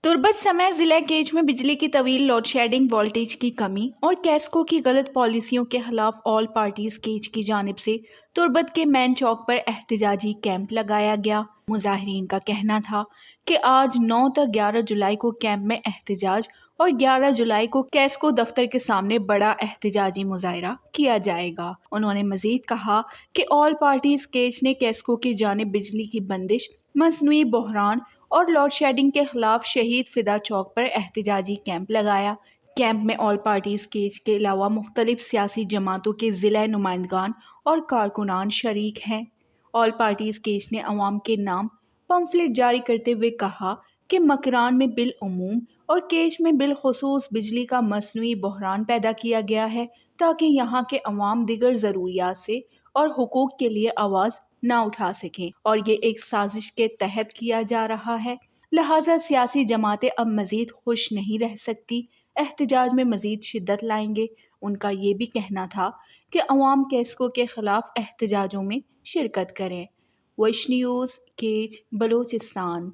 तुर्बत समय जिला केज में बिजली की तवील लोड शेडिंग, वोल्टेज की कमी और कैस्को की गलत पॉलिसियों के खिलाफ ऑल पार्टीज केज की जानिब से तुर्बत के मेन चौक पर एहतजाजी कैंप लगाया गया। मुजाहिरीन का कहना था कि आज 9 तक 11 जुलाई को कैंप में एहतजाज और 11 जुलाई को कैस्को दफ्तर के सामने बड़ा एहतजाजी मुजाहरा किया जाएगा। उन्होंने मजीद कहा कि ऑल पार्टीज केज ने कैस्को की जानिब बिजली की बंदिश, मसनूई बहरान और लोड शेडिंग के खिलाफ शहीद फिदा चौक पर एहतजाजी कैंप लगाया। कैंप में ऑल पार्टीज केज के अलावा मुख्तलिफ सियासी जमातों के ज़िला नुमाइंदगान और कारकुनान शरीक हैं। ऑल पार्टीज केज ने अवाम के नाम पम्फलेट जारी करते हुए कहा कि मकरान में बिल उमूम और केज में बिलखुसूस बिजली का मसनूई बहरान पैदा किया गया है ताकि यहाँ के अवाम दिगर ज़रूरियात से और हुकूक के लिए आवाज़ ना उठा सकें, और ये एक साजिश के तहत किया जा रहा है। लिहाजा सियासी जमातें अब मज़ीद खुश नहीं रह सकती, एहतजाज में मज़ीद शिद्दत लाएंगे। उनका ये भी कहना था कि अवाम कैस्को के खिलाफ एहतजाजों में शिरकत करें। वश न्यूज़, केज, बलोचिस्तान।